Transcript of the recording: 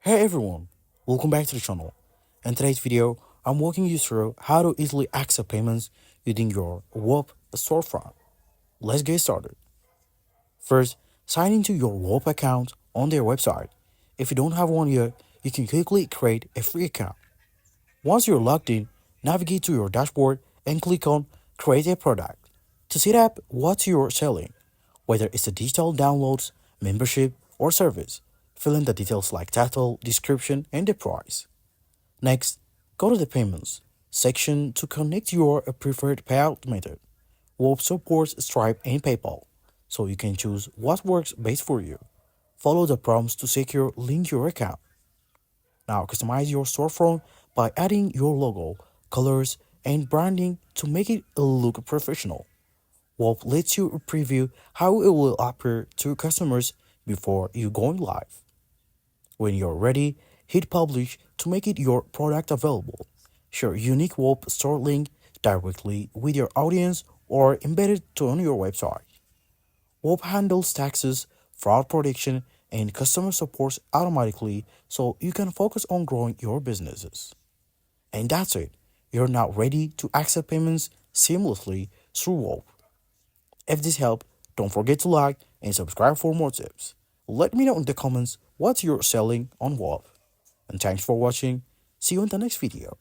Hey everyone, welcome back to the channel. In today's video, I'm walking you through how to easily accept payments using your Whop storefront. Let's get started. First, sign into your Whop account on their website. If you don't have one yet, you can quickly create a free account. Once you're logged in, navigate to your dashboard and click on Create a Product to set up what you're selling, whether it's a digital downloads, membership, or service. Fill in the details like title, description, and the price. Next, go to the Payments section to connect your preferred payout method. Whop supports Stripe and PayPal, so you can choose what works best for you. Follow the prompts to secure link your account. Now customize your storefront by adding your logo, colors, and branding to make it look professional. Whop lets you preview how it will appear to customers before you going live. When you're ready, hit publish to make it your product available. Share unique Whop store link directly with your audience or embed it on your website. Whop handles taxes, fraud protection, and customer support automatically so you can focus on growing your businesses. And that's it. You're now ready to accept payments seamlessly through Whop. If this helped, don't forget to like and subscribe for more tips. Let me know in the comments what you're selling on Whop. And thanks for watching. See you in the next video.